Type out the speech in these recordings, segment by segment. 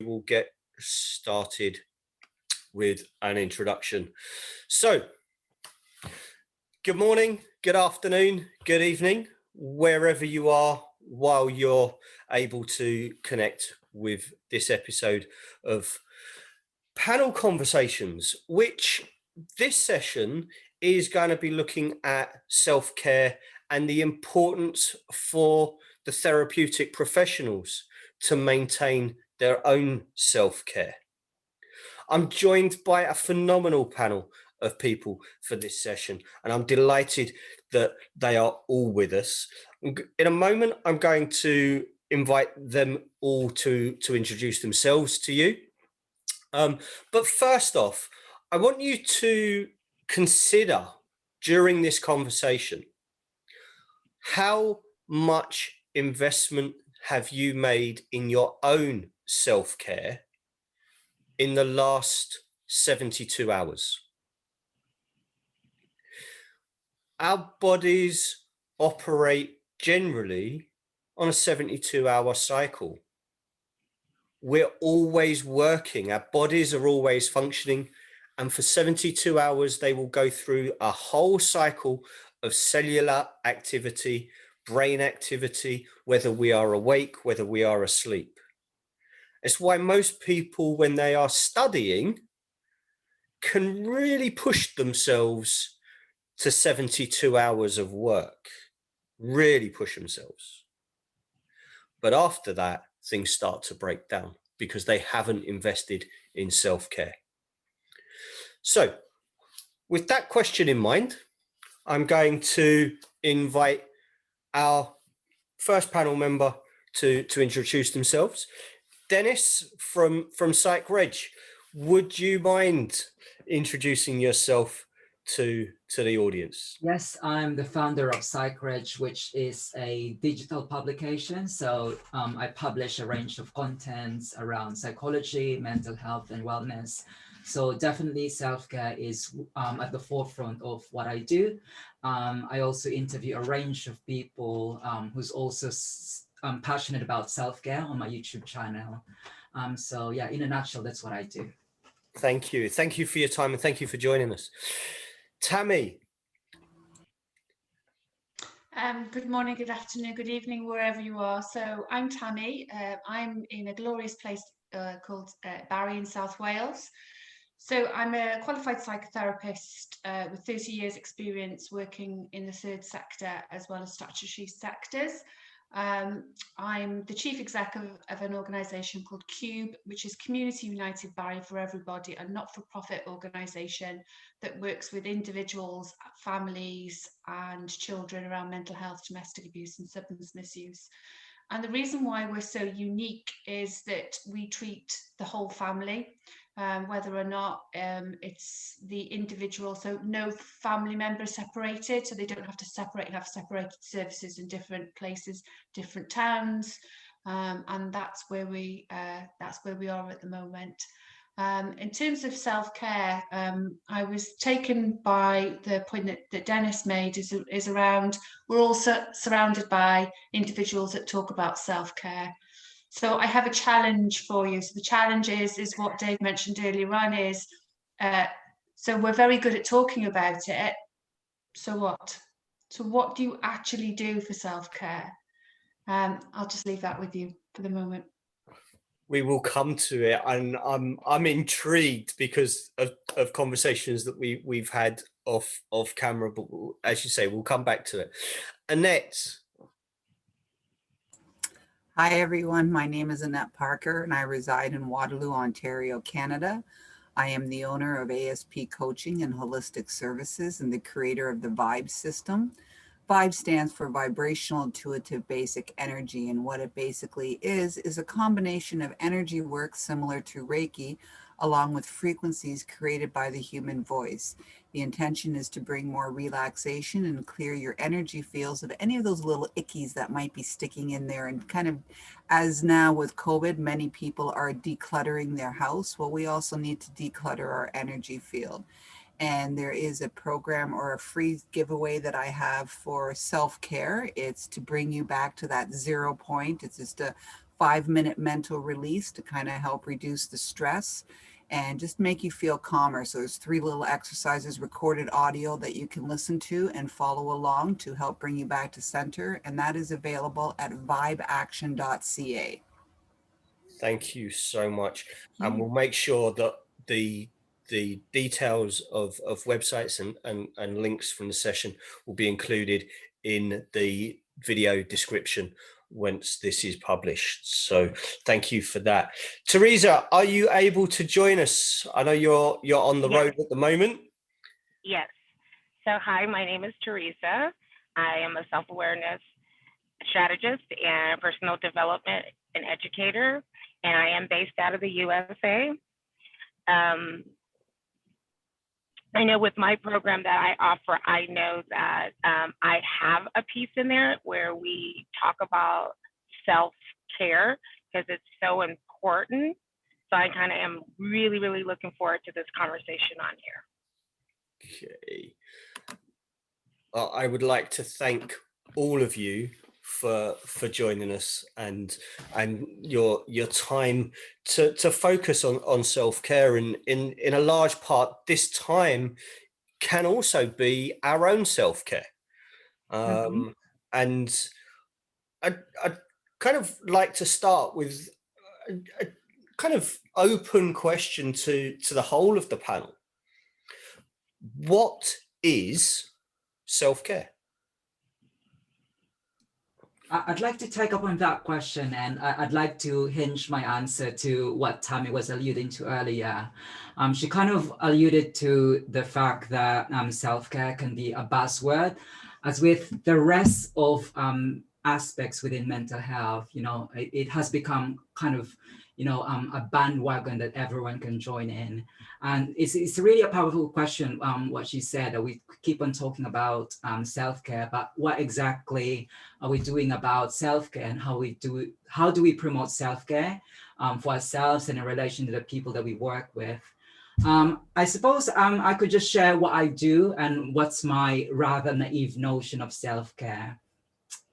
we'll get started with an introduction. So, good morning, good afternoon, good evening, wherever you are while you're able to connect with this episode of Panel Conversations, which this session is going to be looking at self-care and the importance for the therapeutic professionals to maintain their own self-care. I'm joined by a phenomenal panel of people for this session, and I'm delighted that they are all with us. In a moment, I'm going to invite them all to introduce themselves to you. But first off, I want you to consider during this conversation, how much investment have you made in your own self-care in the last 72 hours? Our bodies operate generally on a 72-hour cycle. We're always working, our bodies are always functioning, and for 72 hours, they will go through a whole cycle of cellular activity, brain activity, whether we are awake, whether we are asleep. It's why most people, when they are studying, can really push themselves to 72 hours of work, really push themselves. But after that, things start to break down because they haven't invested in self-care. So with that question in mind, I'm going to invite our first panel member to introduce themselves. Dennis from Psychreg, would you mind introducing yourself to the audience? Yes, I'm the founder of Psychreg, which is a digital publication. So I publish a range of contents around psychology, mental health, and wellness. So definitely self-care is at the forefront of what I do. I also interview a range of people who's also passionate about self-care on my YouTube channel. So yeah, in a nutshell, that's what I do. Thank you. Thank you for your time and thank you for joining us. Tammi. Good morning, good afternoon, good evening, wherever you are. So I'm Tammi. I'm in a glorious place called Barry in South Wales. So I'm a qualified psychotherapist with 30 years experience working in the third sector as well as statutory sectors. I'm the chief exec of an organisation called CUBE, which is Community United Barry for Everybody, a not-for-profit organisation that works with individuals, families and children around mental health, domestic abuse and substance misuse. And the reason why we're so unique is that we treat the whole family, whether or not it's the individual, so no family member separated, so they don't have to separate and have separated services in different places, different towns, and that's where we are at the moment. In terms of self-care, I was taken by the point that Dennis made is around, we're also surrounded by individuals that talk about self-care. So I have a challenge for you. So the challenge is what Dave mentioned earlier on is, so we're very good at talking about it. So what? So what do you actually do for self-care? I'll just leave that with you for the moment. We will come to it, and I'm intrigued because of conversations that we've had off camera, but as you say, we'll come back to it. Annette. Hi everyone, my name is Annette Parker and I reside in Waterloo, Ontario, Canada. I am the owner of ASP Coaching and Holistic Services and the creator of the VIBE system. VIBE stands for Vibrational Intuitive Basic Energy, and what it basically is a combination of energy work similar to Reiki, along with frequencies created by the human voice. The intention is to bring more relaxation and clear your energy fields of any of those little ickies that might be sticking in there. And kind of, as now with COVID, many people are decluttering their house. Well, we also need to declutter our energy field. And there is a program or a free giveaway that I have for self-care. It's to bring you back to that 0 point. It's just a 5-minute mental release to kind of help reduce the stress and just make you feel calmer. So there's 3 little exercises, recorded audio that you can listen to and follow along to help bring you back to center. And that is available at vibeaction.ca. Thank you so much. And we'll make sure that the details of websites and links from the session will be included in the video description once this is published. So thank you for that. Teresa, are you able to join us? I know you're on the road at the moment. Yes. So hi, my name is Teresa. I am a self-awareness strategist and personal development and educator, and I am based out of the USA. I know with my program that I offer, I know that I have a piece in there where we talk about self-care because it's so important. So I kind of am really, really looking forward to this conversation on here. Okay. I would like to thank all of you for joining us and your time to focus on self-care, and in a large part this time can also be our own self-care. And I'd kind of like to start with a kind of open question to the whole of the panel. What is self-care? I'd like to take up on that question, and I'd like to hinge my answer to what Tammi was alluding to earlier. She kind of alluded to the fact that self-care can be a buzzword, as with the rest of aspects within mental health. It has become kind of, a bandwagon that everyone can join in. And it's really a powerful question, what she said, that we keep on talking about self-care, but what exactly are we doing about self-care, and how do we promote self-care for ourselves and in relation to the people that we work with? I suppose I could just share what I do and what's my rather naive notion of self-care.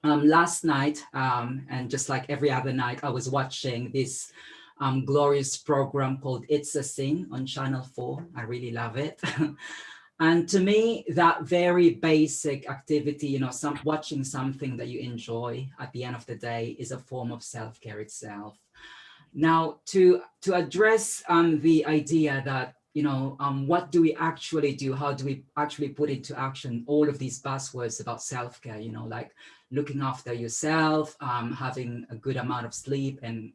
Last night, and just like every other night, I was watching this glorious program called It's a Sin on Channel 4. I really love it. And to me, that very basic activity, watching something that you enjoy at the end of the day is a form of self-care itself. Now, to address the idea that, what do we actually do? How do we actually put into action all of these buzzwords about self-care, like looking after yourself, having a good amount of sleep, and,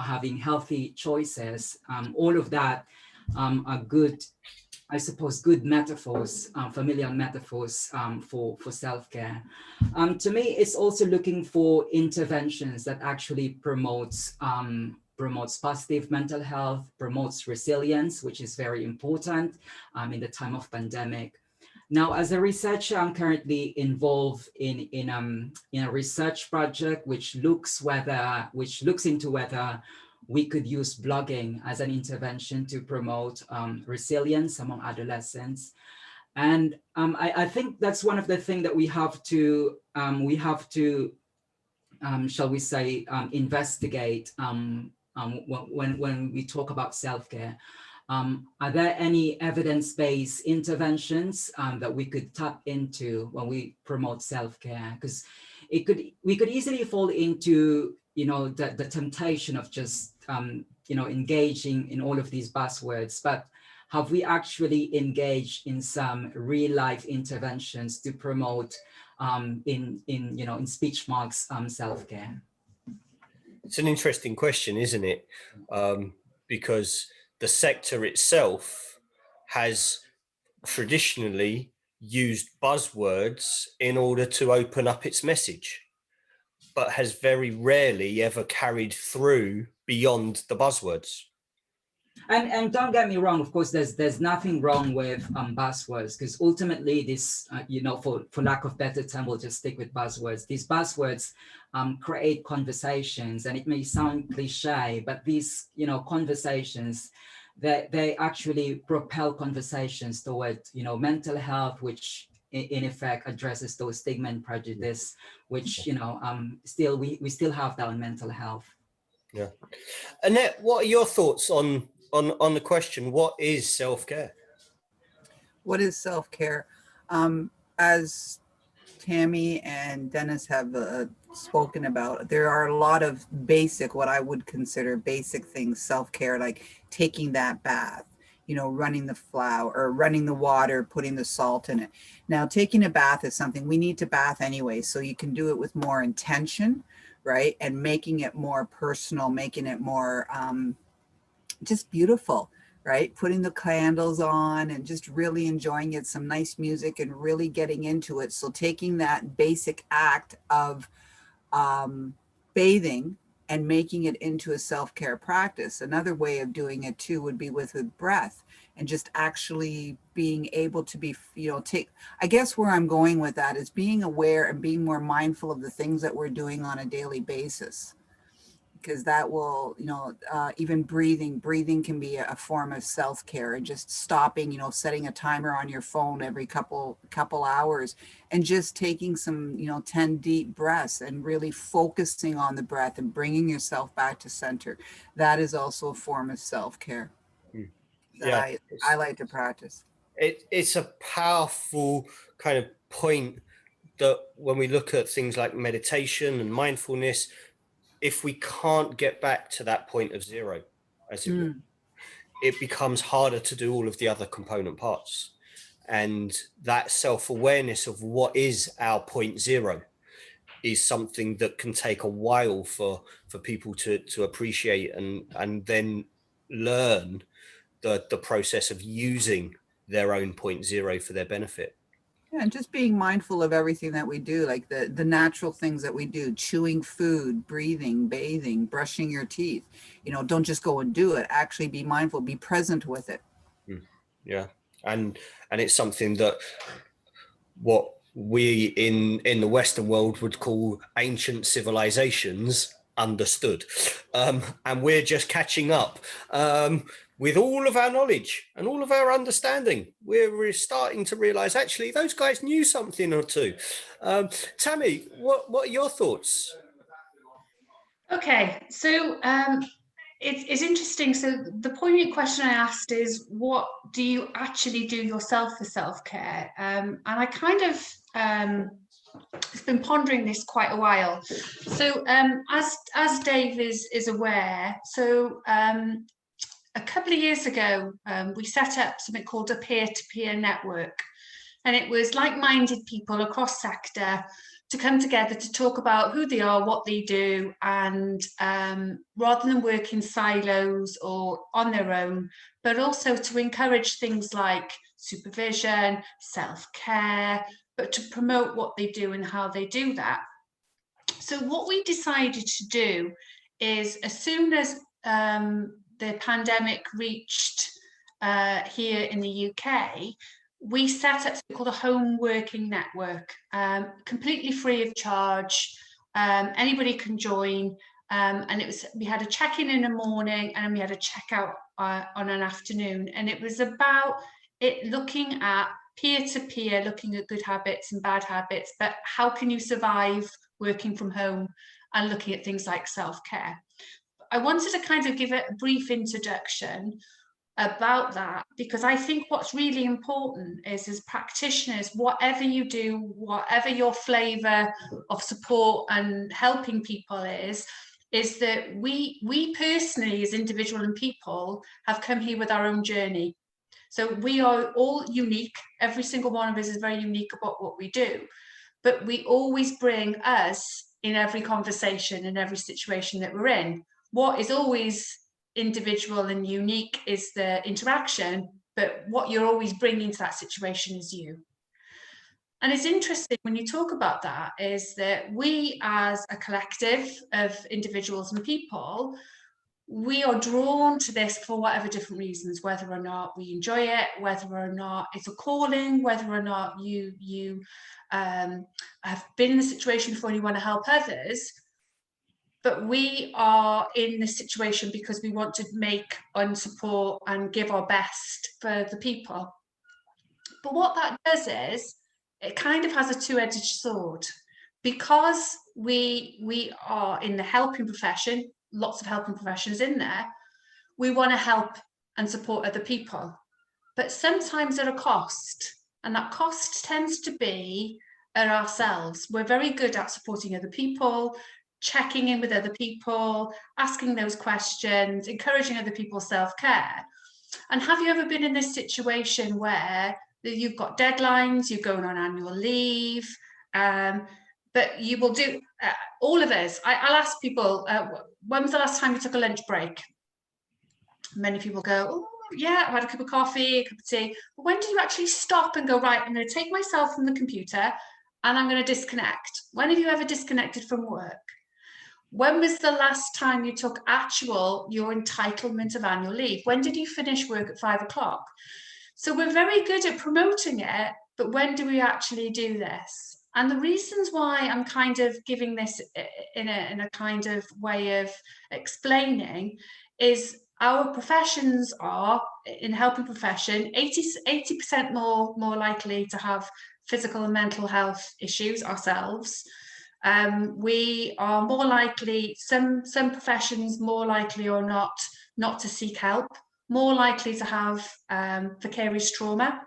having healthy choices. All of that are good, I suppose, good metaphors, familiar metaphors for self-care. To me, it's also looking for interventions that actually promotes positive mental health, promotes resilience, which is very important in the time of pandemic. Now, as a researcher, I'm currently involved in a research project which looks into whether we could use blogging as an intervention to promote resilience among adolescents. And I think that's one of the things that we have to shall we say, investigate when we talk about self-care. Are there any evidence-based interventions that we could tap into when we promote self-care? Because we could easily fall into the temptation of just engaging in all of these buzzwords, but have we actually engaged in some real-life interventions to promote in speech marks self-care? It's an interesting question, isn't it? Because the sector itself has traditionally used buzzwords in order to open up its message, but has very rarely ever carried through beyond the buzzwords. And don't get me wrong, of course, there's nothing wrong with buzzwords, because ultimately this, for lack of better term, we'll just stick with buzzwords. These buzzwords create conversations, and it may sound cliche, but these, conversations, they actually propel conversations toward, mental health, which in effect addresses those stigma and prejudice, which, we still have that on mental health. Yeah. Annette, what are your thoughts on the question, what is self-care? What is self-care? As Tammi and Dennis have spoken about, there are a lot of basic, what I would consider basic things, self-care, like taking that bath, running the flour or running the water, putting the salt in it. Now, taking a bath is something we need to bath anyway, so you can do it with more intention, right? And making it more personal, making it more just beautiful, right? Putting the candles on and just really enjoying it, some nice music and really getting into it. So taking that basic act of bathing and making it into a self-care practice. Another way of doing it too would be with breath and just actually being able to be, I guess where I'm going with that is being aware and being more mindful of the things that we're doing on a daily basis. Because that will, even breathing can be a form of self-care, and just stopping, setting a timer on your phone every couple hours and just taking some, 10 deep breaths and really focusing on the breath and bringing yourself back to center. That is also a form of self-care that I like to practice. It's a powerful kind of point that when we look at things like meditation and mindfulness, if we can't get back to that point of zero, as it were, it becomes harder to do all of the other component parts. And that self-awareness of what is our point zero is something that can take a while for people to appreciate and then learn the process of using their own point zero for their benefit. Yeah, and just being mindful of everything that we do, like the natural things that we do, chewing food, breathing, bathing, brushing your teeth. Don't just go and do it. Actually be mindful, be present with it. Yeah. And it's something that what we in the Western world would call ancient civilizations understood. And we're just catching up. With all of our knowledge and all of our understanding, we're starting to realize actually those guys knew something or two. Tammi, what are your thoughts? Okay, so it's interesting. So the poignant question I asked is, what do you actually do yourself for self-care? And I kind of I've been pondering this quite a while. So as Dave is aware, so a couple of years ago, we set up something called a peer-to-peer network. And it was like-minded people across sector to come together to talk about who they are, what they do, and rather than work in silos or on their own, but also to encourage things like supervision, self-care, but to promote what they do and how they do that. So what we decided to do is, as soon as the pandemic reached here in the UK, we set up something called a home working network, completely free of charge. Anybody can join, and we had a check-in in the morning and we had a check-out on an afternoon, and it was about it looking at peer-to-peer, looking at good habits and bad habits, but how can you survive working from home, and looking at things like self-care. I wanted to kind of give it a brief introduction about that, because I think what's really important is, as practitioners, whatever you do, whatever your flavor of support and helping people is that we personally, as individual and people, have come here with our own journey. So we are all unique. Every single one of us is very unique about what we do, but we always bring us in every conversation, in every situation that we're in. What is always individual and unique is the interaction, but what you're always bringing to that situation is you. And it's interesting when you talk about that, is that we as a collective of individuals and people, we are drawn to this for whatever different reasons, whether or not we enjoy it, whether or not it's a calling, whether or not you have been in a situation before and you want to help others. But we are in this situation because we want to make and support and give our best for the people. But what that does is, it kind of has a two-edged sword. Because we are in the helping profession, lots of helping professions in there, we want to help and support other people, but sometimes at a cost, and that cost tends to be at ourselves. We're very good at supporting other people, checking in with other people, asking those questions, encouraging other people's self-care. And have you ever been in this situation where you've got deadlines, you're going on annual leave, but you will do, all of us, I'll ask people, when was the last time you took a lunch break? Many people go, oh, yeah, I've had a cup of coffee, a cup of tea. But when do you actually stop and go, right, I'm going to take myself from the computer and I'm going to disconnect? When have you ever disconnected from work? When was the last time you took your entitlement of annual leave? When did you finish work at 5 o'clock? So we're very good at promoting it, but when do we actually do this? And the reasons why I'm kind of giving this in a kind of way of explaining is our professions are, in helping profession, 80% more likely to have physical and mental health issues ourselves. We are more likely, some professions more likely or not to seek help, more likely to have vicarious trauma.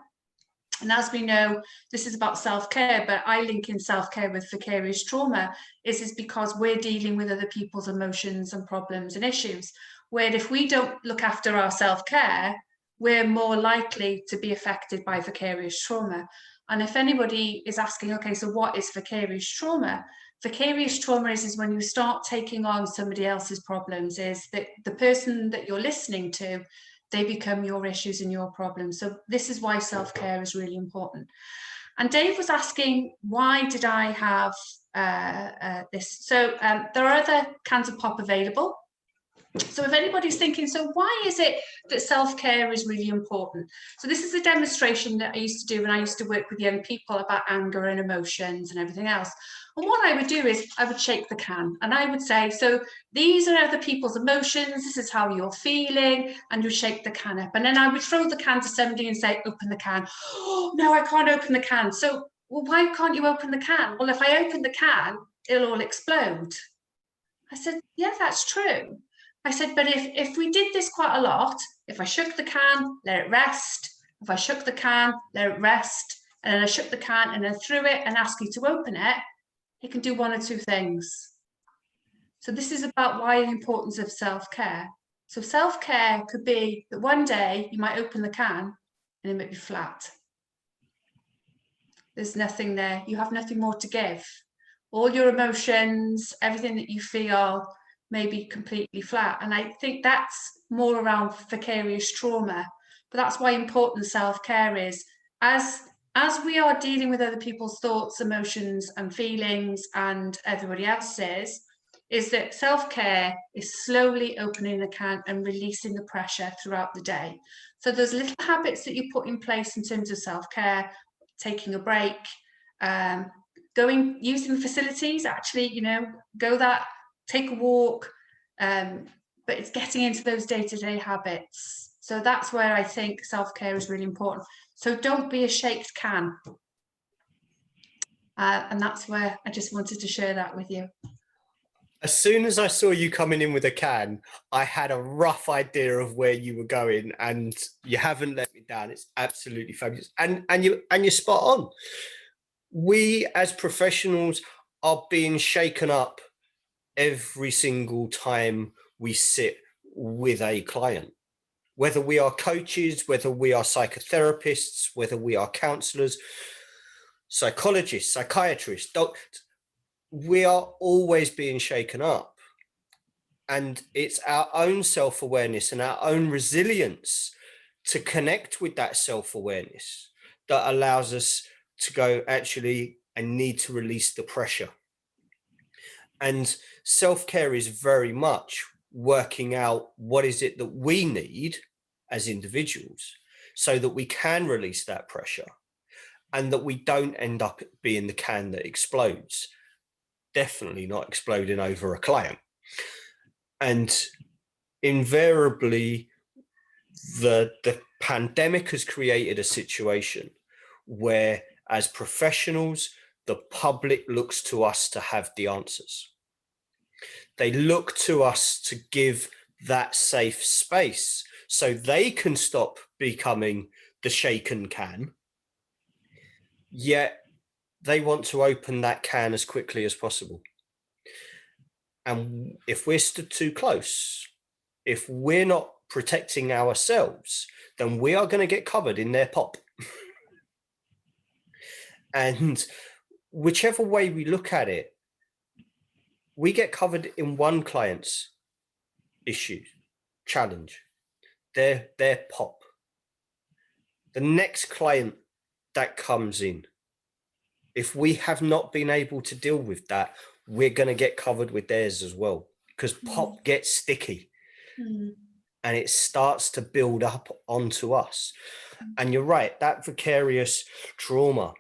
And as we know, this is about self-care, but I link in self-care with vicarious trauma is because we're dealing with other people's emotions and problems and issues, where if we don't look after our self-care, we're more likely to be affected by vicarious trauma. And if anybody is asking, okay, so what is vicarious trauma? Vicarious trauma is when you start taking on somebody else's problems, is that the person that you're listening to, they become your issues and your problems. So this is why self-care is really important. And Dave was asking, why did I have this? So there are other cans of pop available. So if anybody's thinking, so why is it that self-care is really important? So this is a demonstration that I used to do when I used to work with young people about anger and emotions and everything else. And what I would do is I would shake the can and I would say, so these are other people's emotions, this is how you're feeling, and you shake the can up. And then I would throw the can to somebody and say, open the can. Oh, no, I can't open the can. So, well, why can't you open the can? Well, if I open the can, it'll all explode. I said, yeah, that's true. I said, but if we did this quite a lot, if I shook the can, let it rest, if I shook the can, let it rest, and then I shook the can and then threw it and asked you to open it, it can do one or two things. So this is about why the importance of self-care. So self-care could be that one day you might open the can and it might be flat. There's nothing there. You have nothing more to give. All your emotions, everything that you feel may be completely flat. And I think that's more around vicarious trauma. But that's why important self-care is. As we are dealing with other people's thoughts, emotions and feelings and everybody else's, is that self-care is slowly opening the can and releasing the pressure throughout the day. So there's little habits that you put in place in terms of self-care, taking a break, using facilities, actually, take a walk, but it's getting into those day-to-day habits. So that's where I think self-care is really important. So don't be a shaked can. And that's where I just wanted to share that with you. As soon as I saw you coming in with a can, I had a rough idea of where you were going, and you haven't let me down. It's absolutely fabulous. And you're spot on. We as professionals are being shaken up every single time we sit with a client, whether we are coaches, whether we are psychotherapists, whether we are counselors, psychologists, psychiatrists, doctors, we are always being shaken up. And it's our own self-awareness and our own resilience to connect with that self-awareness that allows us to go, actually, I need to release the pressure. And self-care is very much working out what is it that we need as individuals so that we can release that pressure and that we don't end up being the can that explodes. Definitely not exploding over a client. And invariably, the pandemic has created a situation where, as professionals, the public looks to us to have the answers. They look to us to give that safe space so they can stop becoming the shaken can, yet they want to open that can as quickly as possible. And if we're stood too close, if we're not protecting ourselves, then we are going to get covered in their pop. And whichever way we look at it, we get covered in one client's issue, challenge, their pop. The next client that comes in, if we have not been able to deal with that, we're going to get covered with theirs as well, because pop gets sticky and it starts to build up onto us. And you're right, that vicarious trauma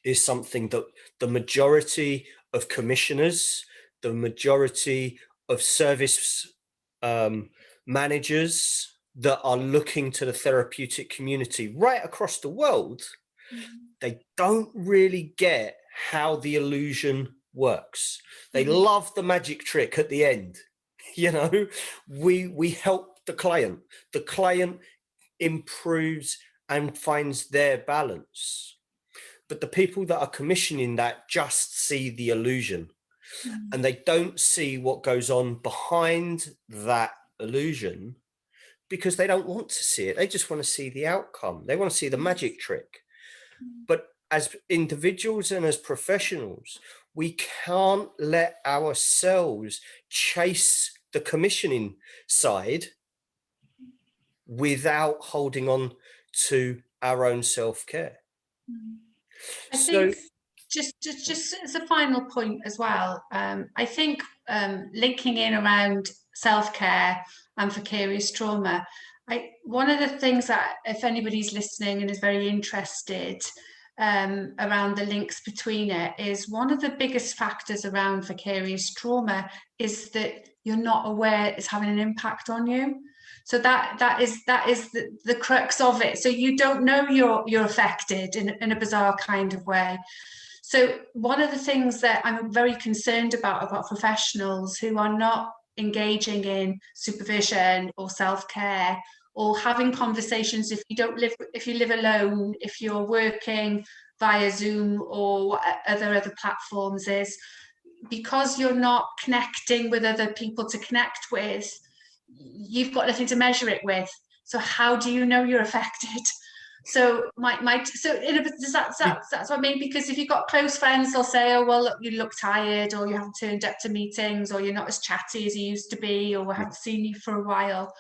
is something that the majority of commissioners, the majority of service managers that are looking to the therapeutic community right across the world, they don't really get how the illusion works. They love the magic trick at the end. You know, we help the client improves and finds their balance. But the people that are commissioning that just see the illusion and they don't see what goes on behind that illusion, because they don't want to see it. They just want to see the outcome. They want to see the magic trick. But as individuals and as professionals, we can't let ourselves chase the commissioning side without holding on to our own self-care. I think just as a final point as well, I think linking in around self-care and vicarious trauma, one of the things that, if anybody's listening and is very interested around the links between it, is one of the biggest factors around vicarious trauma is that you're not aware it's having an impact on you. So that is the crux of it. So you don't know you're affected in a bizarre kind of way. So one of the things that I'm very concerned about professionals who are not engaging in supervision or self-care or having conversations, if you live alone, if you're working via Zoom or other platforms, is because you're not connecting with other people to connect with, you've got nothing to measure it with. So how do you know you're affected? So that's what I mean, because if you've got close friends, they'll say, oh, well, look, you look tired, or you haven't turned up to meetings, or you're not as chatty as you used to be, or we haven't seen you for a while.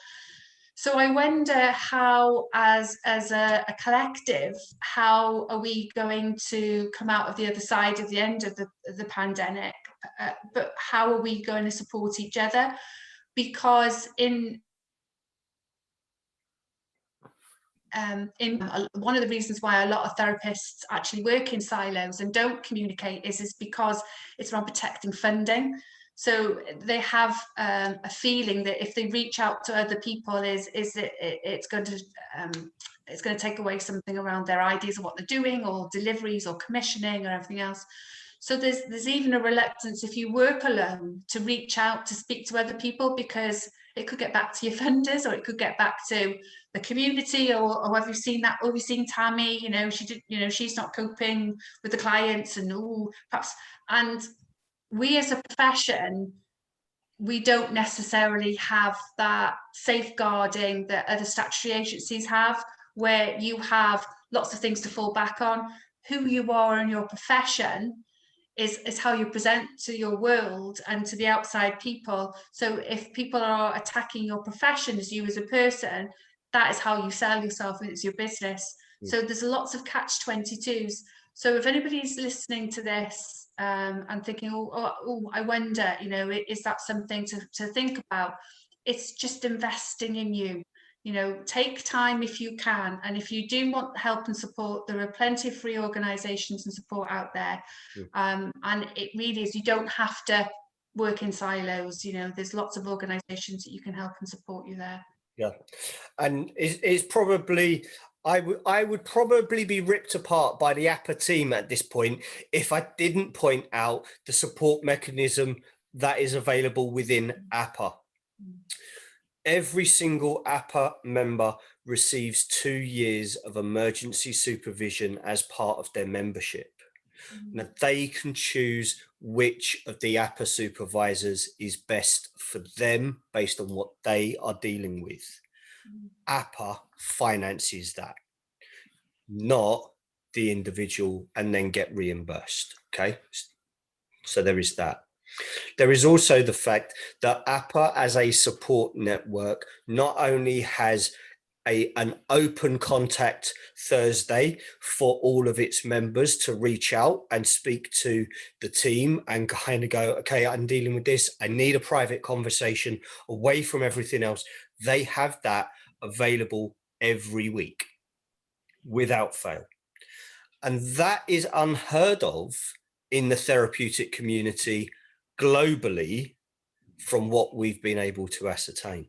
So I wonder how, as a collective, how are we going to come out of the other side of the end of the pandemic? But how are we going to support each other? Because one of the reasons why a lot of therapists actually work in silos and don't communicate is because it's around protecting funding. So they have a feeling that if they reach out to other people, it's going to take away something around their ideas of what they're doing, or deliveries, or commissioning, or everything else. So there's even a reluctance, if you work alone, to reach out to speak to other people, because it could get back to your funders, or it could get back to the community, or have you seen that? Oh, we've seen Tammi, she's not coping with the clients, and perhaps. And we as a profession, we don't necessarily have that safeguarding that other statutory agencies have, where you have lots of things to fall back on. Who you are in your profession is how you present to your world and to the outside people. So if people are attacking your profession as you as a person, that is how you sell yourself, and it's your business. So there's lots of catch-22s. So if anybody's listening to this and thinking, I wonder, is that something to think about? It's just investing in you. Take time if you can. And if you do want help and support, there are plenty of free organisations and support out there. And it really is, you don't have to work in silos. There's lots of organisations that you can help and support you there. Yeah. And it's probably, I would probably be ripped apart by the APA team at this point if I didn't point out the support mechanism that is available within APA. Every single APA member receives 2 years of emergency supervision as part of their membership. Now, they can choose which of the APA supervisors is best for them based on what they are dealing with. APA finances that, not the individual, and then get reimbursed. Okay, so there is that. There is also the fact that APA as a support network not only has an open contact Thursday for all of its members to reach out and speak to the team and kind of go, okay, I'm dealing with this. I need a private conversation away from everything else. They have that available every week without fail. And that is unheard of in the therapeutic community globally from what we've been able to ascertain.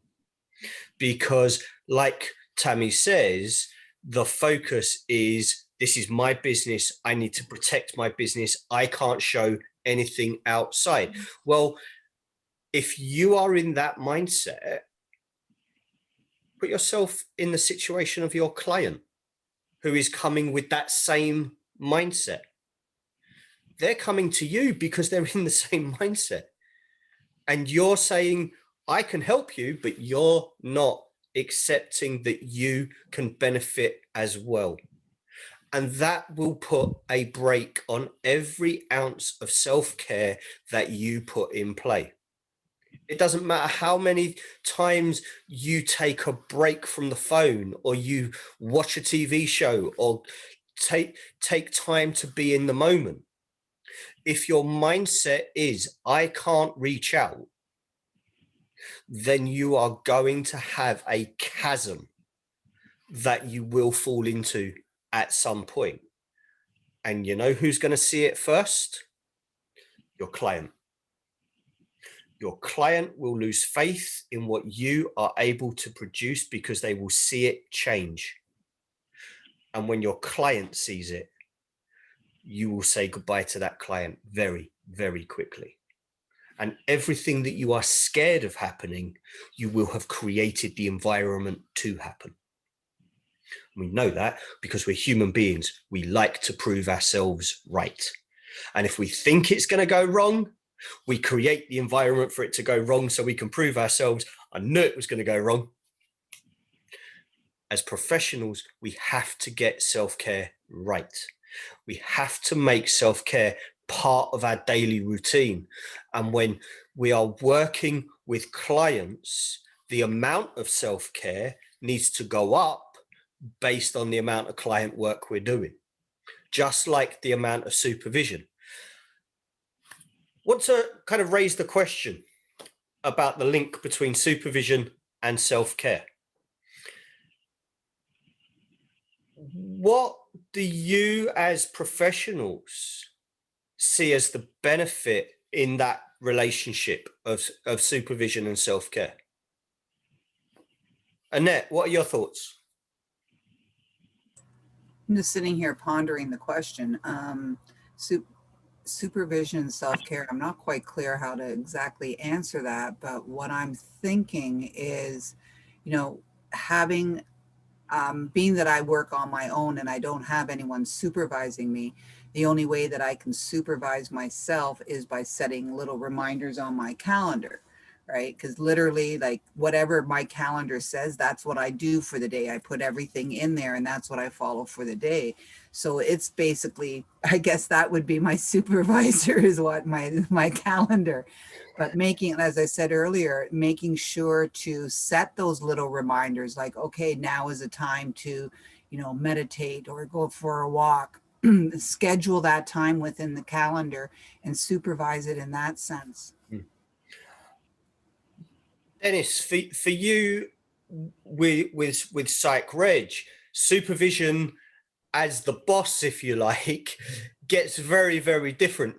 Because like Tammi says, the focus is, this is my business. I need to protect my business. I can't show anything outside. Well, if you are in that mindset, put yourself in the situation of your client who is coming with that same mindset. They're coming to you because they're in the same mindset. And you're saying, I can help you, but you're not accepting that you can benefit as well. And that will put a brake on every ounce of self-care that you put in play. It doesn't matter how many times you take a break from the phone, or you watch a TV show, or take time to be in the moment. If your mindset is, I can't reach out, then you are going to have a chasm that you will fall into at some point. And you know who's going to see it first? Your client. Your client will lose faith in what you are able to produce because they will see it change. And when your client sees it, you will say goodbye to that client very, very quickly. And everything that you are scared of happening, you will have created the environment to happen. We know that because we're human beings. We like to prove ourselves right. And if we think it's going to go wrong, we create the environment for it to go wrong so we can prove ourselves. I knew it was going to go wrong. As professionals, we have to get self-care right. We have to make self-care part of our daily routine. And when we are working with clients, the amount of self-care needs to go up based on the amount of client work we're doing, just like the amount of supervision. Want to kind of raise the question about the link between supervision and self-care. What do you as professionals see as the benefit in that relationship of supervision and self-care? Annette, what are your thoughts? I'm just sitting here pondering the question. Supervision, self-care, I'm not quite clear how to exactly answer that, but what I'm thinking is, you know, having, being that I work on my own and I don't have anyone supervising me, the only way that I can supervise myself is by setting little reminders on my calendar, right? Because literally, like, whatever my calendar says, that's what I do for the day. I put everything in there and that's what I follow for the day. So it's basically, I guess that would be my supervisor, is what my calendar. But making, as I said earlier, making sure to set those little reminders, like, okay, now is a time to, you know, meditate or go for a walk. Schedule that time within the calendar and supervise it in that sense. Dennis, for you with Psychreg, supervision as the boss, if you like, gets very, very different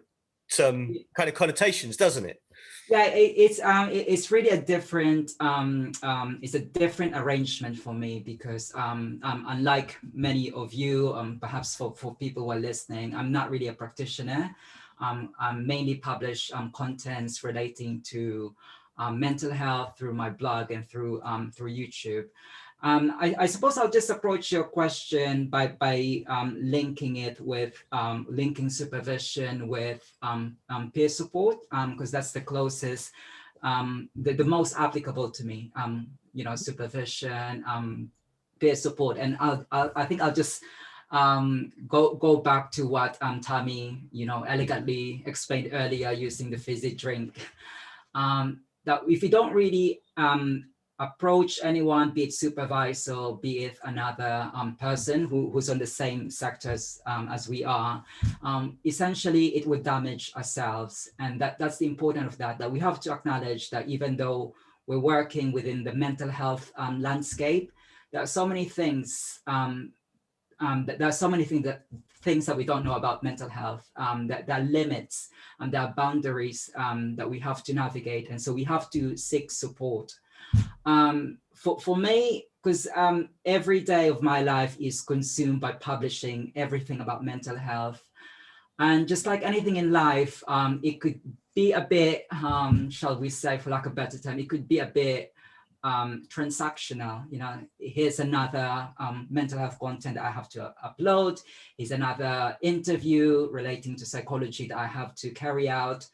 kind of connotations, doesn't it? Yeah, it's really a different it's a different arrangement for me, because unlike many of you, perhaps for people who are listening, I'm not really a practitioner. mainly publish contents relating to mental health through my blog and through YouTube. I suppose I'll just approach your question by linking it with linking supervision with peer support, because that's the closest, the most applicable to me. Supervision, peer support, and I think I'll just go back to what Tammi elegantly explained earlier using the fizzy drink. That if you don't really approach anyone, be it supervisor, be it another person who's on the same sectors as we are, essentially it would damage ourselves. And that's the importance of that we have to acknowledge that even though we're working within the mental health landscape, there are so many things things that we don't know about mental health, that there are limits and there are boundaries that we have to navigate. And so we have to seek support. For me, because every day of my life is consumed by publishing everything about mental health. And just like anything in life, it could be a bit, shall we say, for lack of a better term, it could be a bit transactional. Here's another mental health content that I have to upload. Here's another interview relating to psychology that I have to carry out.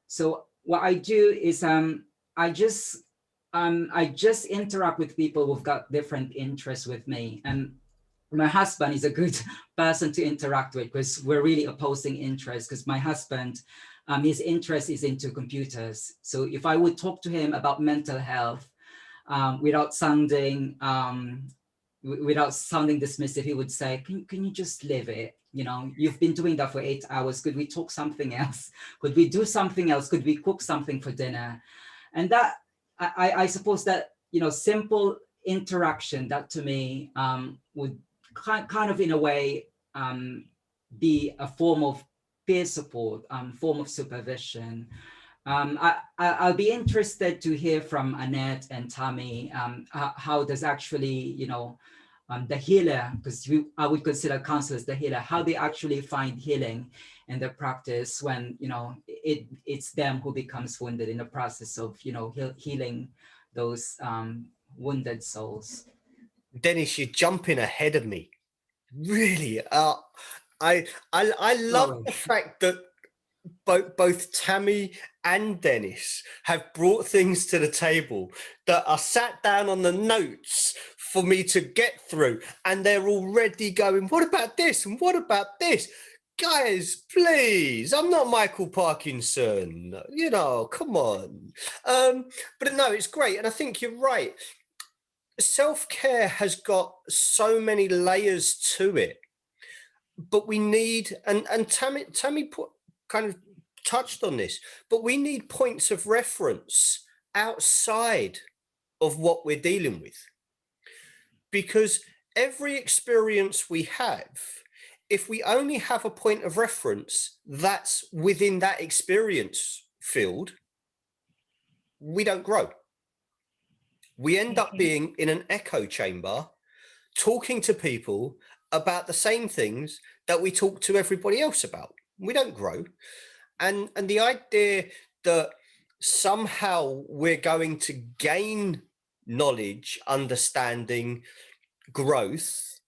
So what I do is I just interact with people who've got different interests with me. And my husband is a good person to interact with because we're really opposing interests, because my husband, his interest is into computers. So if I would talk to him about mental health, without sounding dismissive, he would say, can you just live it? You've been doing that for 8 hours. Could we talk something else? Could we do something else? Could we cook something for dinner? And that, I suppose that, simple interaction, that to me would kind of in a way be a form of peer support, form of supervision. I'll be interested to hear from Annette and Tammi, how does actually, the healer, because I would consider counselors the healer, how they actually find healing in their practice when, it's them who becomes wounded in the process of, healing those wounded souls. Dennis, you're jumping ahead of me. Really, I love the fact that both Tammi and Dennis have brought things to the table that are sat down on the notes for me to get through, and they're already going, what about this and what about this? Guys, please, I'm not Michael Parkinson, come on. But no, it's great, and I think you're right. Self-care has got so many layers to it, but we need, and Tammi kind of touched on this, but we need points of reference outside of what we're dealing with, because every experience we have, if we only have a point of reference that's within that experience field, we don't grow. We end up being in an echo chamber, talking to people about the same things that we talk to everybody else about. We don't grow. And the idea that somehow we're going to gain knowledge, understanding, growth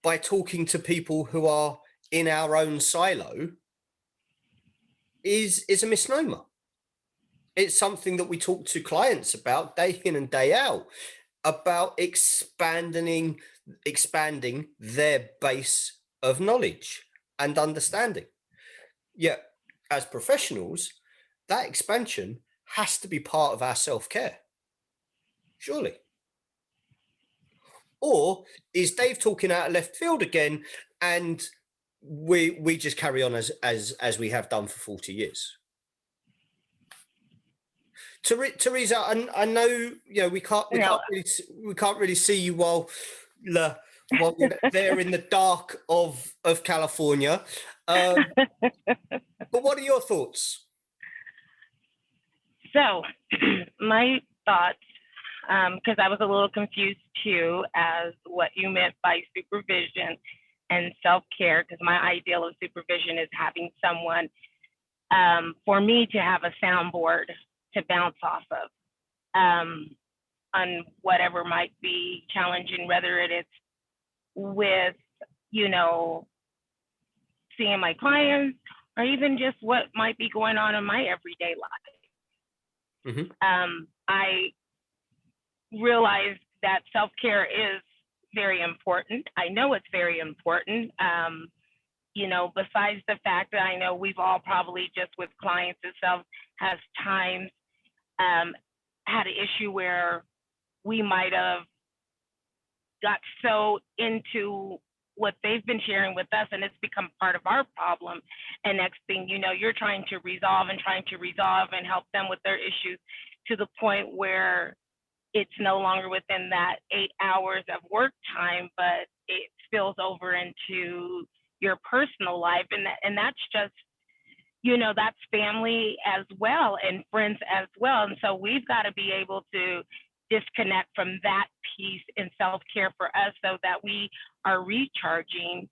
by talking to people who are in our own silo is a misnomer. It's something that we talk to clients about day in and day out, about expanding their base of knowledge and understanding. Yet, as professionals, that expansion has to be part of our self-care, surely. Or is Dave talking out of left field again, and we just carry on as we have done for 40 years? Teresa, I know we can't really see you while you're there in the dark of California. But what are your thoughts? So my thoughts, because I was a little confused too, as what you meant by supervision and self-care, because my ideal of supervision is having someone for me to have a soundboard to bounce off of on whatever might be challenging, whether it is with, you know, seeing my clients or even just what might be going on in my everyday life. Mm-hmm. I realized that self-care is very important. I know it's very important. You know, besides the fact that I know we've all probably just with clients itself has times had an issue where we might have got so into what they've been sharing with us and it's become part of our problem. And next thing you know, you're trying to resolve and help them with their issues to the point where it's no longer within that 8 hours of work time, but it spills over into your personal life. And that's just, you know, that's family as well and friends as well. And so we've got to be able to disconnect from that piece in self-care for us so that we are recharging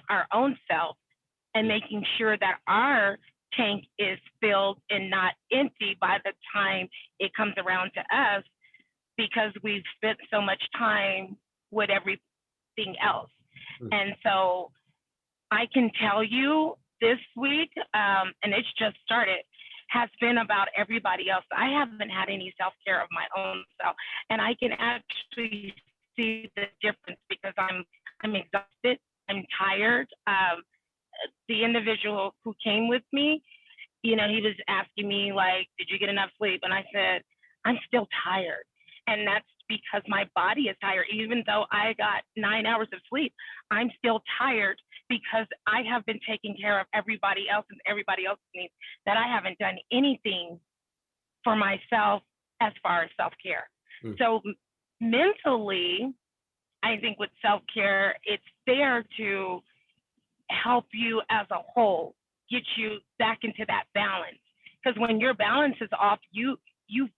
our own self and making sure that our tank is filled and not empty by the time it comes around to us, because we've spent so much time with everything else. And so I can tell you this week, and it's just started, has been about everybody else. I haven't had any self-care of my own self, and I can actually see the difference because I'm exhausted, I'm tired. The individual who came with me, you know, he was asking me like, did you get enough sleep? And I said, I'm still tired. And that's because my body is tired. Even though I got 9 hours of sleep, I'm still tired because I have been taking care of everybody else and everybody else's needs, that I haven't done anything for myself as far as self-care. So mentally, I think with self-care, it's there to help you as a whole, get you back into that balance. Because when your balance is off, you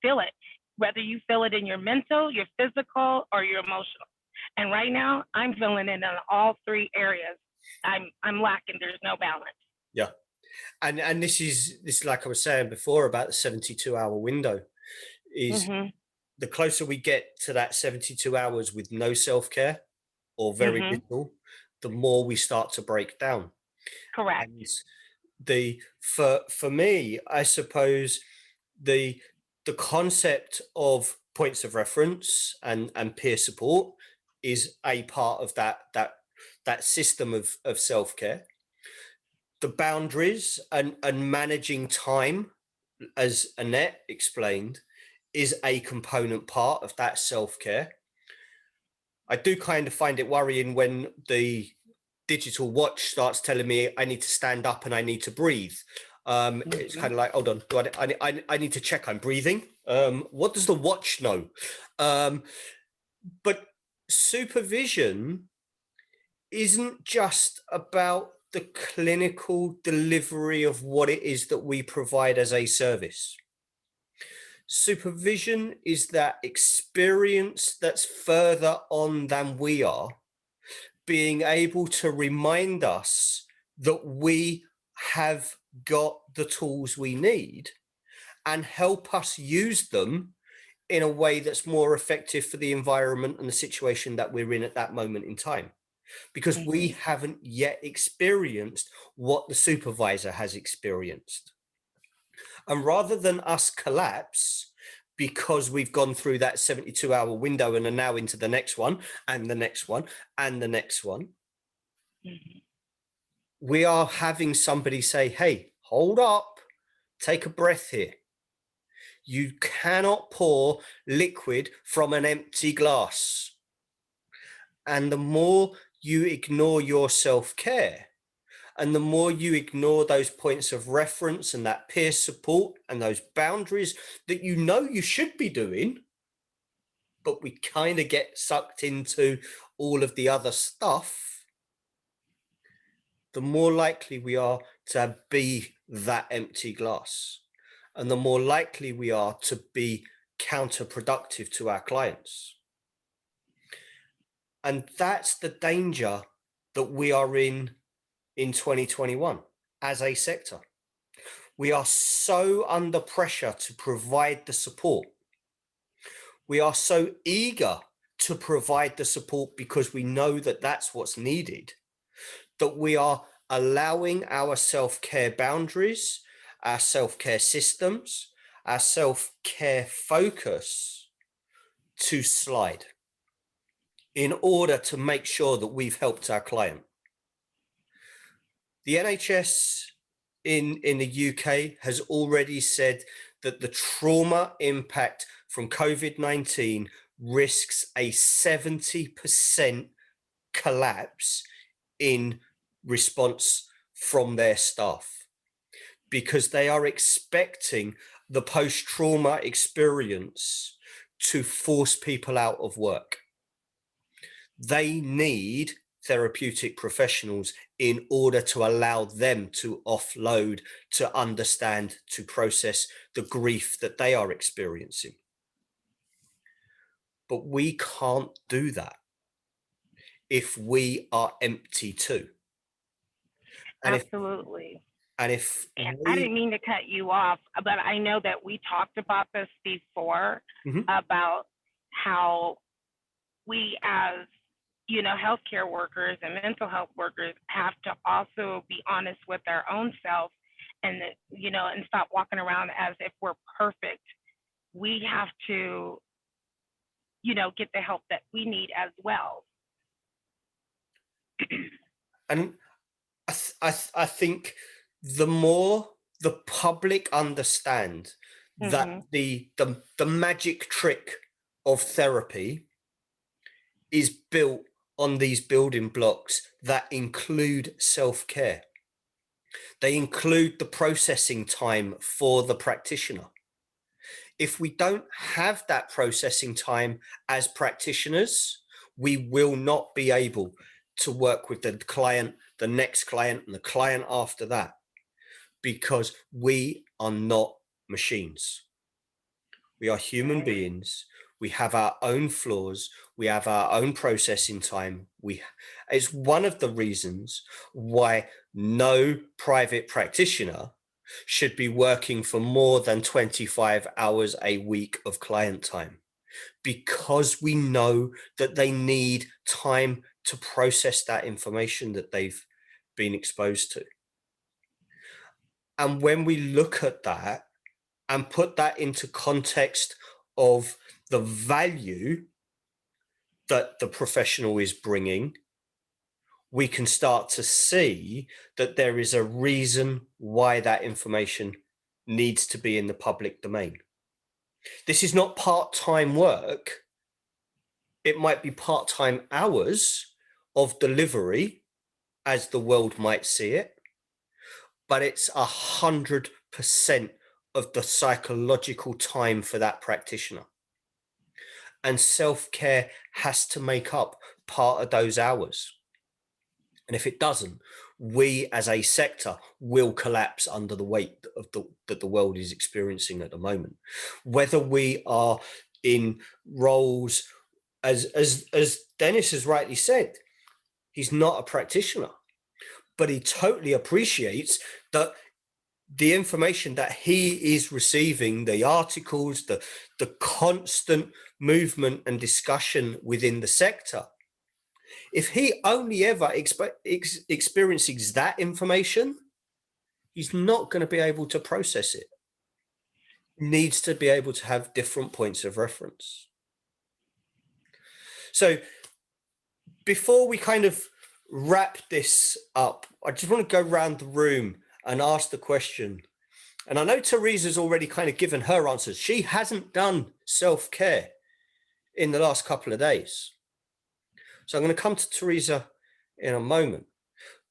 feel it, whether you feel it in your mental, your physical, or your emotional. And right now, I'm feeling it in all three areas. I'm lacking. There's no balance. Yeah. And this is like I was saying before about the 72-hour window is the closer we get to that 72 hours with no self-care or very little, the more we start to break down. Correct. And for me, I suppose the concept of points of reference and peer support is a part of that system of self-care. The boundaries and managing time, as Annette explained, is a component part of that self-care. I do kind of find it worrying when the digital watch starts telling me I need to stand up and I need to breathe. It's kind of like, hold on, I need to check I'm breathing. What does the watch know? But supervision isn't just about the clinical delivery of what it is that we provide as a service. Supervision is that experience that's further on than we are, being able to remind us that we have got the tools we need and help us use them in a way that's more effective for the environment and the situation that we're in at that moment in time. Because we haven't yet experienced what the supervisor has experienced. And rather than us collapse because we've gone through that 72-hour window and are now into the next one and the next one and the next one, we are having somebody say, hey, hold up, take a breath here. You cannot pour liquid from an empty glass. And the more you ignore your self-care and the more you ignore those points of reference and that peer support and those boundaries that you know you should be doing, but we kind of get sucked into all of the other stuff, the more likely we are to be that empty glass. And the more likely we are to be counterproductive to our clients. And that's the danger that we are in 2021 as a sector. We are so under pressure to provide the support. We are so eager to provide the support because we know that that's what's needed, that we are allowing our self-care boundaries, our self-care systems, our self-care focus to slide in order to make sure that we've helped our client. The NHS in the UK has already said that the trauma impact from COVID-19 risks a 70% collapse in response from their staff, because they are expecting the post-trauma experience to force people out of work. They need therapeutic professionals in order to allow them to offload, to understand, to process the grief that they are experiencing. But we can't do that if we are empty too. And Absolutely. if And we, I didn't mean to cut you off, but I know that we talked about this before, about how we as, you know, healthcare workers and mental health workers have to also be honest with our own self, and, you know, and stop walking around as if we're perfect. We have to, you know, get the help that we need as well. and I think the more the public understand that the magic trick of therapy is built on these building blocks that include self-care. They include the processing time for the practitioner. If we don't have that processing time as practitioners, we will not be able to work with the client, the next client, and the client after that, because we are not machines. We are human beings. We have our own flaws. We have our own processing time. It's one of the reasons why no private practitioner should be working for more than 25 hours a week of client time, because we know that they need time to process that information that they've been exposed to. And when we look at that and put that into context of the value that the professional is bringing, we can start to see that there is a reason why that information needs to be in the public domain. This is not part-time work. It might be part-time hours of delivery, as the world might see it, but it's 100% of the psychological time for that practitioner. And self-care has to make up part of those hours. And if it doesn't, we as a sector will collapse under the weight of that the world is experiencing at the moment. Whether we are in roles, as Dennis has rightly said, he's not a practitioner, but he totally appreciates that the information that he is receiving, the articles, the constant movement and discussion within the sector. If he only ever experiences that information, he's not going to be able to process it. He needs to be able to have different points of reference. So before we kind of wrap this up, I just want to go around the room and ask the question. And I know Teresa's already kind of given her answers. She hasn't done self-care in the last couple of days. So I'm going to come to Teresa in a moment.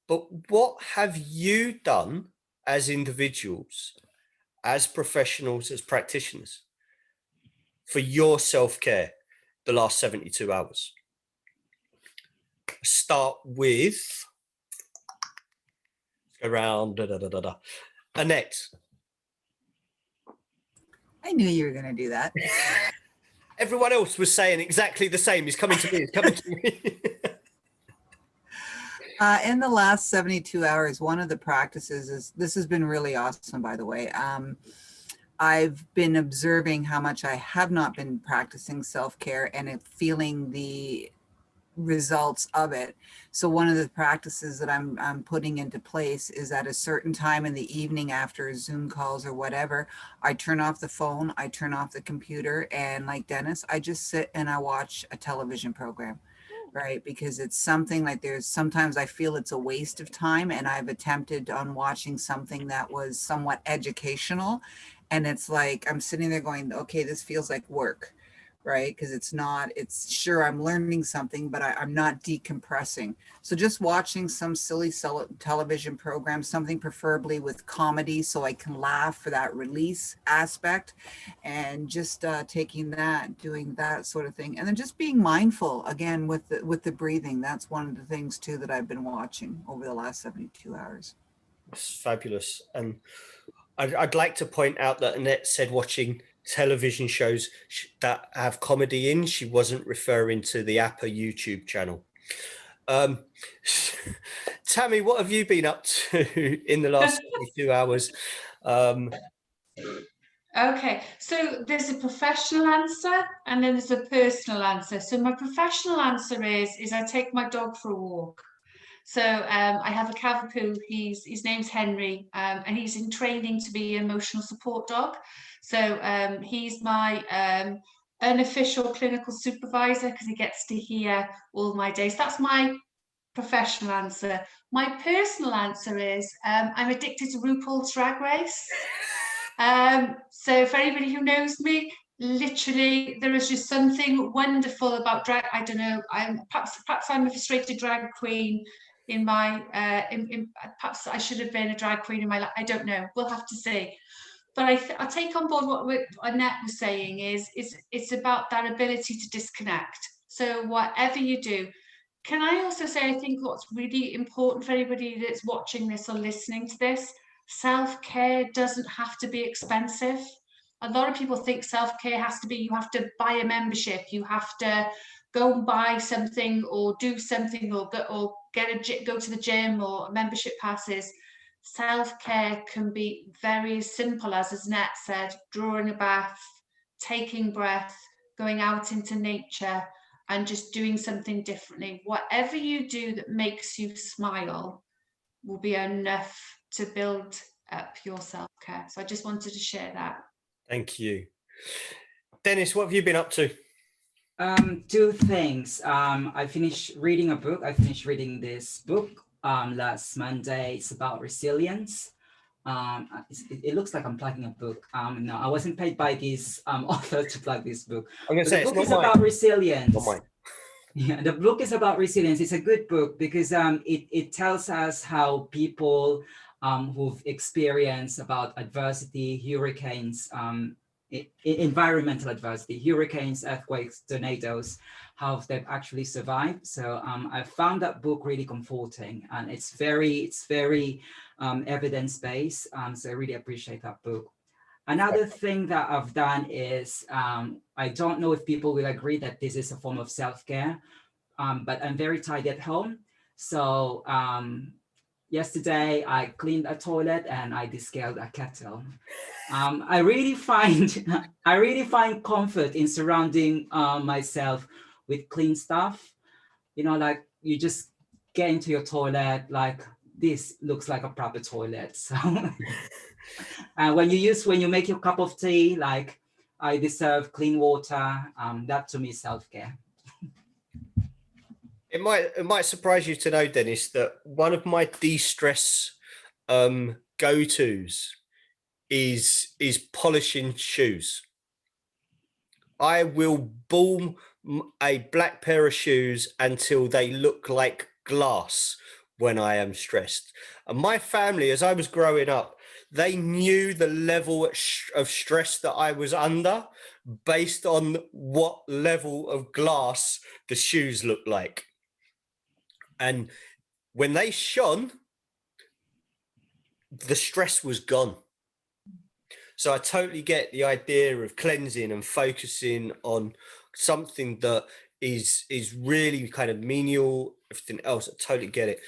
But what have you done as individuals, as professionals, as practitioners, for your self-care the last 72 hours? Start with around Annette. I knew you were going to do that. Everyone else was saying exactly the same. He's coming to me. He's coming to me. In the last 72 hours, one of the practices is, this has been really awesome, by the way. I've been observing how much I have not been practicing self-care and feeling the results of it. So one of the practices that I'm putting into place is at a certain time in the evening after Zoom calls or whatever, I turn off the phone, I turn off the computer, and like Dennis, I just sit and I watch a television program. Right, because it's something like sometimes I feel it's a waste of time, and I've attempted on watching something that was somewhat educational, and it's like I'm sitting there going, okay, this feels like work, right? Because it's sure I'm learning something, but I'm not decompressing. So just watching some silly television program, something preferably with comedy so I can laugh for that release aspect, and just taking that, doing that sort of thing. And then just being mindful again with the breathing. That's one of the things too that I've been watching over the last 72 hours. It's fabulous. And I'd like to point out that Annette said watching television shows that have comedy in. She wasn't referring to the APA YouTube channel. Tammi, what have you been up to in the last 72 hours? Okay, so there's a professional answer and then there's a personal answer. So my professional answer is I take my dog for a walk. So I have a Cavapoo, his name's Henry, and he's in training to be an emotional support dog. So he's my unofficial clinical supervisor because he gets to hear all my days. That's my professional answer. My personal answer is I'm addicted to RuPaul's Drag Race. So for anybody who knows me, literally there is just something wonderful about drag. I don't know, perhaps I'm a frustrated drag queen in my perhaps I should have been a drag queen in my life. I don't know, we'll have to see. But I take on board what Annette was saying is it's about that ability to disconnect. So whatever you do, can I also say, I think what's really important for anybody that's watching this or listening to this, self-care doesn't have to be expensive. A lot of people think self-care has to be, you have to buy a membership, you have to go and buy something or do something or go to the gym or membership passes. Self-care can be very simple, as Annette said, drawing a bath, taking breath, going out into nature, and just doing something differently. Whatever you do that makes you smile will be enough to build up your self-care. So I just wanted to share that. Thank you. Dennis, what have you been up to? Two things. I finished reading a book. I finished reading this book last Monday. It's about resilience. It looks like I'm plugging a book. No, I wasn't paid by this author to plug this book. I'm going to say the book is about resilience. Not mine. Yeah, the book is about resilience. It's a good book because it tells us how people who've experienced about adversity, hurricanes, environmental adversity, hurricanes, earthquakes, tornadoes, how they've actually survived. So I found that book really comforting, and it's very evidence-based. So I really appreciate that book. Another thing that I've done is, I don't know if people will agree that this is a form of self-care, but I'm very tired at home. So yesterday I cleaned a toilet and I descaled a kettle. I really find comfort in surrounding myself with clean stuff. You know, like you just get into your toilet, like this looks like a proper toilet. So when you make your cup of tea, like I deserve clean water. That to me is self-care. It might surprise you to know, Dennis, that one of my de-stress go-tos is polishing shoes. I will ball a black pair of shoes until they look like glass when I am stressed. And my family, as I was growing up, they knew the level of stress that I was under based on what level of glass the shoes looked like. And when they shone, the stress was gone. So I totally get the idea of cleansing and focusing on something that is really kind of menial everything else. I totally get it.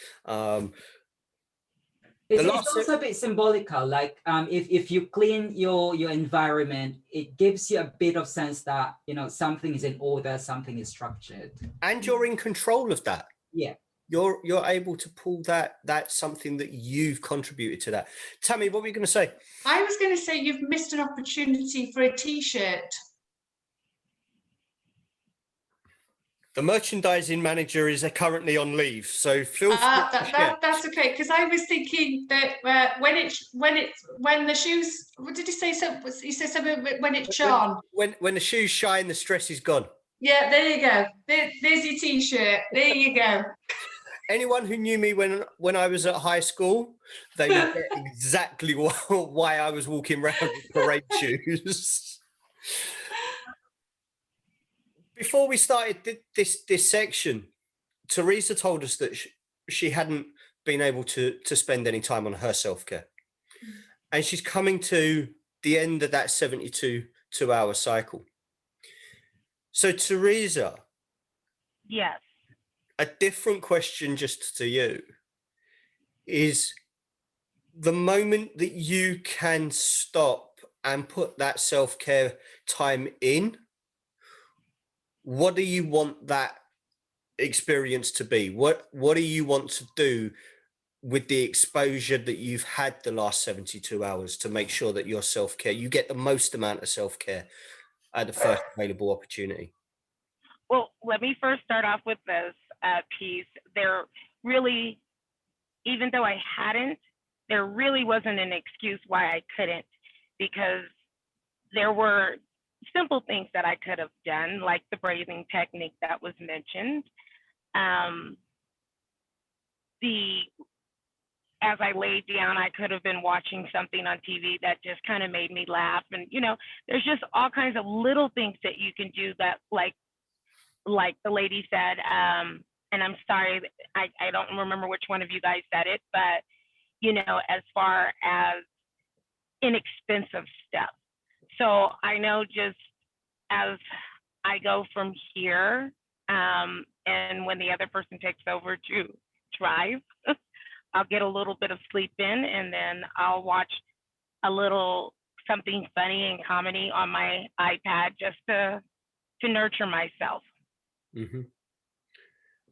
It's also a bit symbolical, like if you clean your environment, it gives you a bit of sense that, you know, something is in order, something is structured. And you're in control of that. Yeah. You're able to pull that. That's something that you've contributed to that. Tammi, what were you going to say? I was going to say you've missed an opportunity for a T-shirt. The merchandising manager is currently on leave, so feel free to share. That's okay, because I was thinking that when the shoes, what did he say? So he said something when it's shone. When the shoes shine, the stress is gone. Yeah, there you go. There's your T-shirt. There you go. Anyone who knew me when I was at high school, they would get exactly why I was walking around with parade shoes. Before we started this section, Teresa told us that she hadn't been able to spend any time on her self-care. And she's coming to the end of that 72-hour cycle. So Teresa. Yes. A different question just to you is the moment that you can stop and put that self-care time in, what do you want that experience to be? What do you want to do with the exposure that you've had the last 72 hours to make sure that your self-care, you get the most amount of self-care at the first available opportunity? Well, let me first start off with this piece. There really, even though I hadn't, there really wasn't an excuse why I couldn't, because there were simple things that I could have done, like the breathing technique that was mentioned. As I laid down, I could have been watching something on TV that just kind of made me laugh. And, you know, there's just all kinds of little things that you can do that, like the lady said, and I'm sorry, I don't remember which one of you guys said it, but, you know, as far as inexpensive stuff. So I know just as I go from here, and when the other person takes over to drive, I'll get a little bit of sleep in, and then I'll watch a little something funny and comedy on my iPad just to nurture myself. Mm-hmm.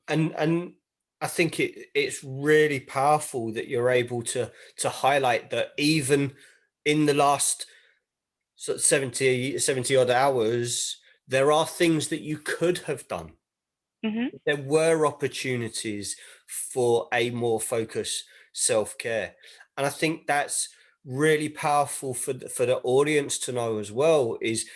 And I think it's really powerful that you're able to highlight that even in the last sort of 70 odd hours, there are things that you could have done. Mm-hmm. There were opportunities for a more focused self-care. And I think that's really powerful for the audience to know as well, is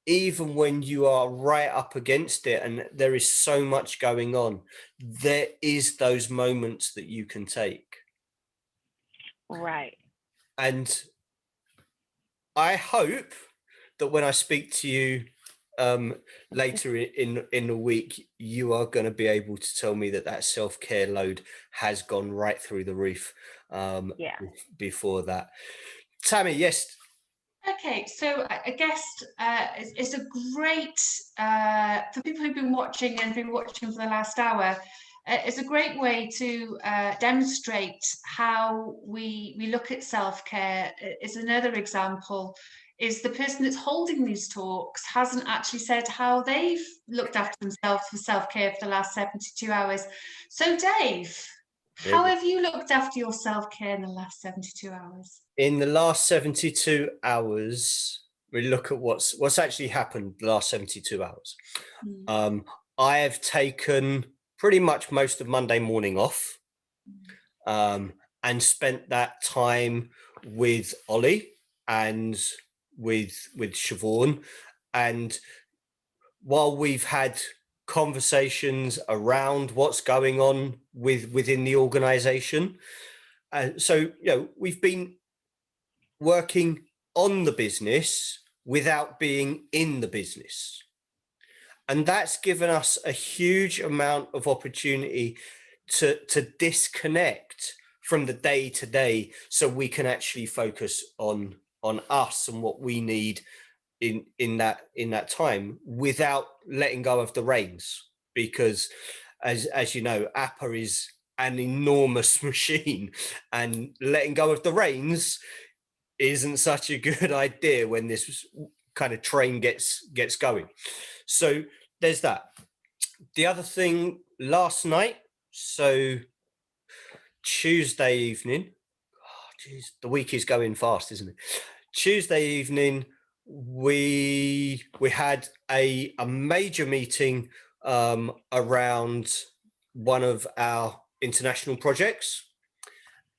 even when you are right up against it and there is so much going on, there is those moments that you can take. Right. And I hope that when I speak to you later in the week, you are going to be able to tell me that self-care load has gone right through the roof. Before that. Tammi, yes. Okay, so I guess it's a great, for people who've been watching and been watching for the last hour, it's a great way to demonstrate how we look at self-care. Is another example, is the person that's holding these talks hasn't actually said how they've looked after themselves for self-care for the last 72 hours. So Dave, how have you looked after your self-care in the last 72 hours? In the last 72 hours, we look at what's actually happened the last 72 hours. I have taken pretty much most of Monday morning off, and spent that time with Ollie and with Siobhan. And while we've had conversations around what's going on within the organization, so you know, we've been working on the business without being in the business. And that's given us a huge amount of opportunity to disconnect from the day to day, so we can actually focus on us and what we need in that time without letting go of the reins. Because as you know, APA is an enormous machine, and letting go of the reins isn't such a good idea when this kind of train gets going. So there's that. The other thing, last night, so Tuesday evening, geez, the week is going fast, isn't it? Tuesday evening, we had a major meeting around one of our international projects,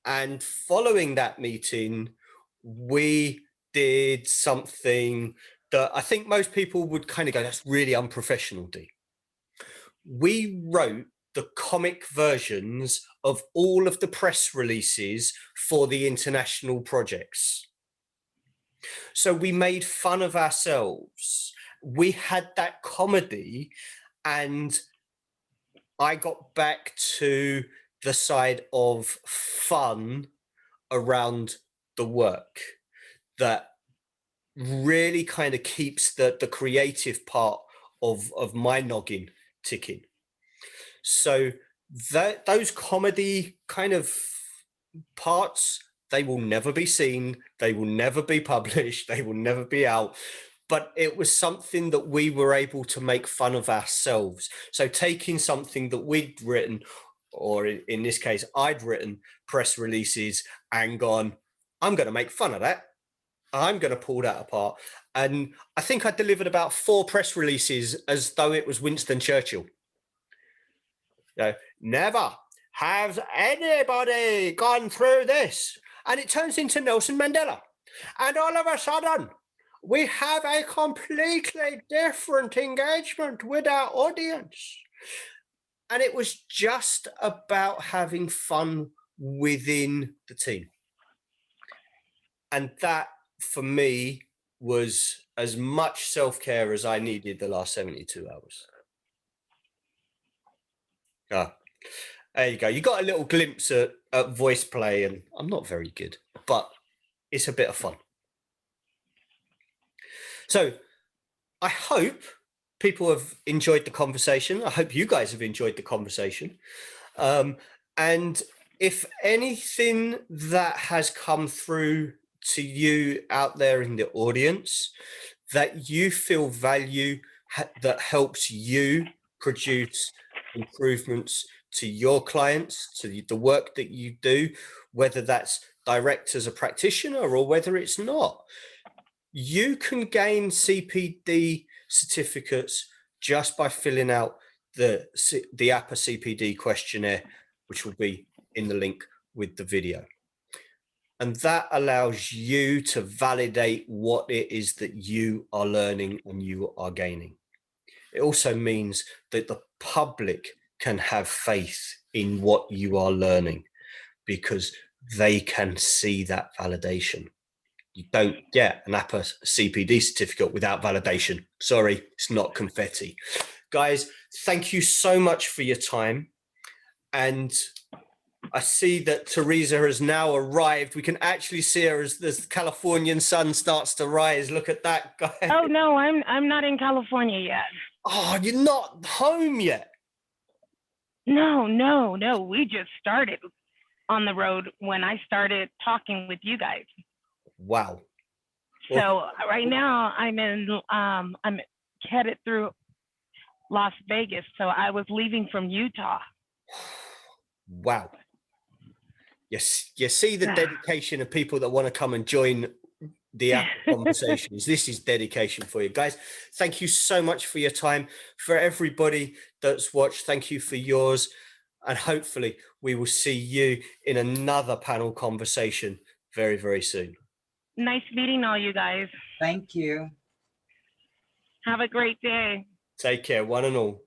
and following that meeting, we did something that I think most people would kind of go, that's really unprofessional, D. We wrote the comic versions of all of the press releases for the international projects. So we made fun of ourselves. We had that comedy, and I got back to the side of fun around the work that really kind of keeps the creative part of my noggin ticking. So those comedy kind of parts, they will never be seen, they will never be published, they will never be out. But it was something that we were able to make fun of ourselves. So taking something that we'd written, or in this case, I'd written press releases and gone, I'm going to make fun of that. I'm going to pull that apart. And I think I delivered about 4 press releases as though it was Winston Churchill. You know, never has anybody gone through this. And it turns into Nelson Mandela. And all of a sudden, we have a completely different engagement with our audience. And it was just about having fun within the team. And that, for me, was as much self-care as I needed the last 72 hours. Ah, there you go. You got a little glimpse at voice play, and I'm not very good, but it's a bit of fun. So I hope people have enjoyed the conversation. I hope you guys have enjoyed the conversation. And if anything that has come through to you out there in the audience that you feel value that helps you produce improvements to your clients, to the work that you do, whether that's direct as a practitioner or whether it's not, you can gain CPD certificates just by filling out the APA CPD questionnaire, which will be in the link with the video. And that allows you to validate what it is that you are learning and you are gaining. It also means that the public can have faith in what you are learning because they can see that validation. You don't get an APA CPD certificate without validation. Sorry, it's not confetti. Guys, thank you so much for your time. And I see that Teresa has now arrived. We can actually see her as the Californian sun starts to rise. Look at that, guy. Oh, no, I'm not in California yet. Oh, you're not home yet? No. We just started on the road when I started talking with you guys. Wow. So right now I'm headed through Las Vegas. So I was leaving from Utah. Wow. Yes, you see the dedication of people that want to come and join the APA conversations. This is dedication for you guys. Thank you so much for your time. For everybody that's watched, thank you for yours. And hopefully we will see you in another panel conversation very, very soon. Nice meeting all you guys. Thank you. Have a great day. Take care, one and all.